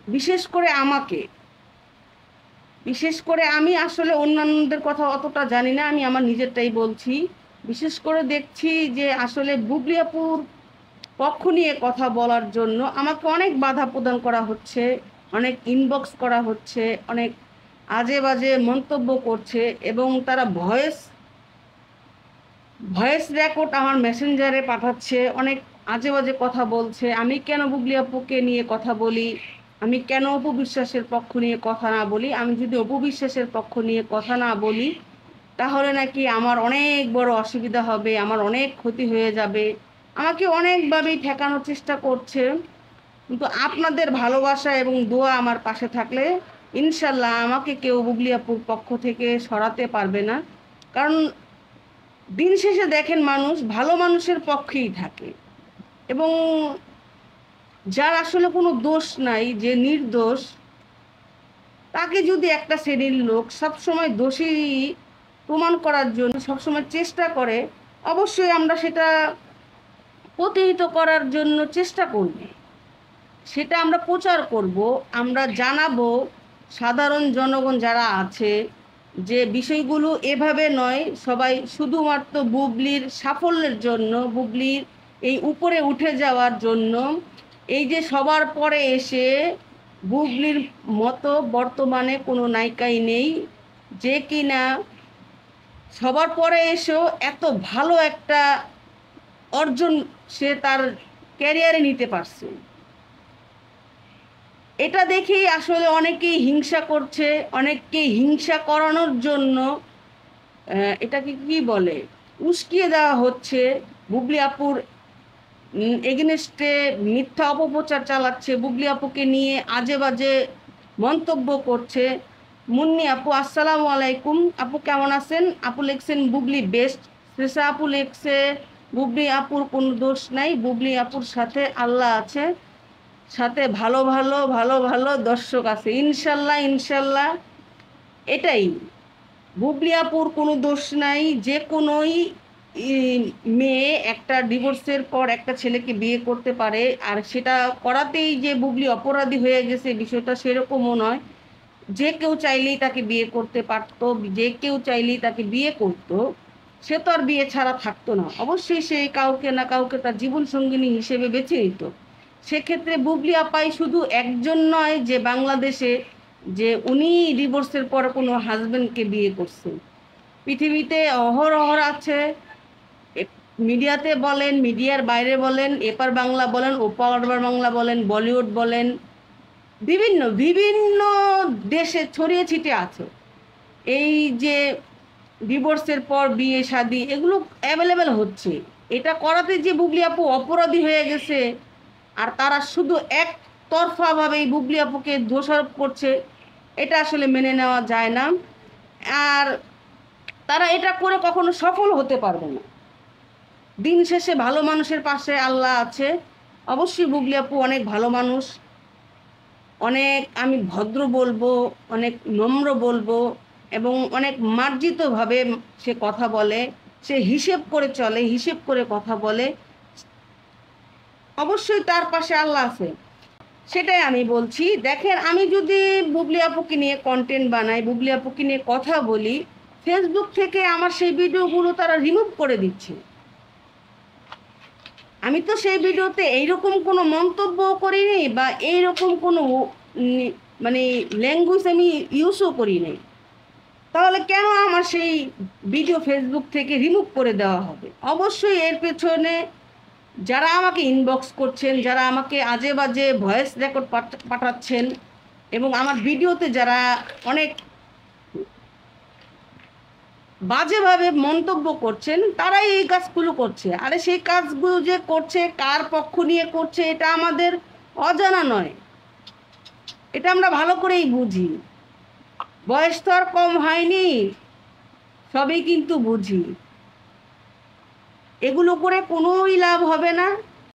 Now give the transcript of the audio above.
বিশেষ করে আমাকে, বিশেষ করে আমি আসলে অন্যান্যদের কথা অতটা জানি না, আমি আমার নিজেরটাই বলছি। বিশেষ করে দেখছি যে আসলে বুবলি আপুর পক্ষ নিয়ে কথা বলার জন্য আমাকে অনেক বাধা প্রদান করা হচ্ছে, অনেক ইনবক্স করা হচ্ছে, অনেক আজে বাজে মন্তব্য করছে, এবং তারা ভয়েস ভয়েস রেকর্ড আমার মেসেঞ্জারে পাঠাচ্ছে, অনেক আজে বাজে কথা বলছে। আমি কেন বুবলি আপুকে নিয়ে কথা বলি, আমি কেন অপু বিশ্বাসের পক্ষ নিয়ে কথা না বলি, আমি যদি অপু বিশ্বাসের পক্ষ নিয়ে কথা না বলি তাহলে নাকি আমার অনেক বড় অসুবিধা হবে, আমার অনেক ক্ষতি হয়ে যাবে। আমাকে অনেকভাবেই ঠেকানোর চেষ্টা করছে, কিন্তু আপনাদের ভালোবাসা এবং দোয়া আমার পাশে থাকলে ইনশাল্লাহ আমাকে কেউ বুবলি আপুর পক্ষ থেকে সরাতে পারবে না। কারণ দিন শেষে দেখেন, মানুষ ভালো মানুষের পক্ষেই থাকে, এবং যার আসলে কোনো দোষ নাই, যে নির্দোষ, তাকে যদি একটা শ্রেণীর লোক সবসময় দোষী প্রমাণ করার জন্য সবসময় চেষ্টা করে, অবশ্যই আমরা সেটা প্রতিহত করার জন্য চেষ্টা করব, সেটা আমরা প্রচার করব, আমরা জানাবো সাধারণ জনগণ যারা আছে যে বিষয়গুলো এভাবে নয়। সবাই শুধুমাত্র বুবলির সাফল্যের জন্য, বুবলির এই উপরে উঠে যাওয়ার জন্য, এই যে সবার পরে এসে বুবলির মতো বর্তমানে কোনো নায়িকাই নেই যে কিনা সবার পরে এসেও এত ভালো একটা অর্জন সে তার ক্যারিয়ারে নিতে পারছে। এটা দেখেই আসলে অনেকেই হিংসা করছে, অনেককে হিংসা করানোর জন্য এটাকে কি বলে, উস্কিয়ে দেওয়া হচ্ছে। বুবলি আপুর এগেনস্টে মিথ্যা অপপ্রচার চালাচ্ছে, বুবলি আপুকে নিয়ে আজে বাজে মন্তব্য করছে। মুন্নি আপু আসসালামু আলাইকুম, আপু কেমন আছেন? আপু লিখছেন বুবলি বেস্ট। শ্রেষা আপু লিখছে বুবলি আপুর কোনো দোষ নাই, বুবলি আপুর সাথে আল্লাহ আছে, সাথে ভালো ভালো ভালো ভালো দর্শক আছে। ইনশাল্লাহ ইনশাল্লাহ, এটাই, বুবলি আপুর কোনো দোষ নাই। যে কোনোই মেয়ে একটা ডিভোর্সের পর একটা ছেলেকে বিয়ে করতে পারে, আর সেটা করাতেই যে বুবলি অপরাধী হয়ে গেছে বিষয়টা সেরকমও নয়। যে কেউ চাইলেই তাকে বিয়ে করতে পারত, যে কেউ চাইলেই তাকে বিয়ে করত, সে তো আর বিয়ে ছাড়া থাকতো না, অবশ্যই সে কাউকে না কাউকে তার জীবন সঙ্গিনী হিসেবে বেছে নিত। সেক্ষেত্রে বুবলি আপাই শুধু একজন নয় যে বাংলাদেশে যে উনি ডিভোর্সের পর কোনো হাজবেন্ডকে বিয়ে করছেন। পৃথিবীতে অহরহ আছে, মিডিয়াতে বলেন, মিডিয়ার বাইরে বলেন, এপার বাংলা বলেন, ওপার বাংলা বলেন, বলিউড বলেন, বিভিন্ন বিভিন্ন দেশে ছড়িয়ে ছিটিয়ে আছে এই যে ডিভোর্সের পর বিয়ে শাদী, এগুলো অ্যাভেলেবেল হচ্ছে। এটা করাতে যে বুবলি আপু অপরাধী হয়ে গেছে, আর তারা শুধু একতরফাভাবে এই বুবলি আপুকে দোষারোপ করছে, এটা আসলে মেনে নেওয়া যায় না। আর তারা এটা করে কখনো সফল হতে পারবে না। দিন শেষে ভালো মানুষের পাশে আল্লাহ আছে। অবশ্যই বুবলি আপু অনেক ভালো মানুষ, অনেক, আমি ভদ্র বলবো, অনেক নম্র বলবো, এবং অনেক মার্জিতভাবে সে কথা বলে, সে হিসেব করে চলে, হিসেব করে কথা বলে। অবশ্যই তার পাশে আল্লাহ আছে, সেটাই আমি বলছি। দেখেন, আমি যদি বুবলি আপুকে নিয়ে কন্টেন্ট বানাই, বুবলি আপুকে নিয়ে কথা বলি, ফেসবুক থেকে আমার সেই ভিডিওগুলো তারা রিমুভ করে দিচ্ছে। আমি তো সেই ভিডিওতে এইরকম কোনো মন্তব্য করিনি, বা এইরকম কোনো মানে ল্যাঙ্গুয়েজ আমি ইউজও করি নাই, তাহলে কেন আমার সেই ভিডিও ফেসবুক থেকে রিমুভ করে দেওয়া হবে? অবশ্যই এর পেছনে যারা আমাকে ইনবক্স করছেন, যারা আমাকে আজে বাজে ভয়েস রেকর্ড পাঠাচ্ছেন, এবং আমার ভিডিওতে যারা অনেক বাজেভাবে মন্তব্য করছেন, তারাই এই কাজগুলো করছে। আরে সেই কাজগুলো যে করছে, কার পক্ষ নিয়ে করছে, এটা আমাদের অজানা নয়, এটা আমরা ভালো করেই বুঝি। বয়স তো আর কম হয়নি, সবই কিন্তু বুঝি। এগুলো করে কোনোই লাভ হবে না।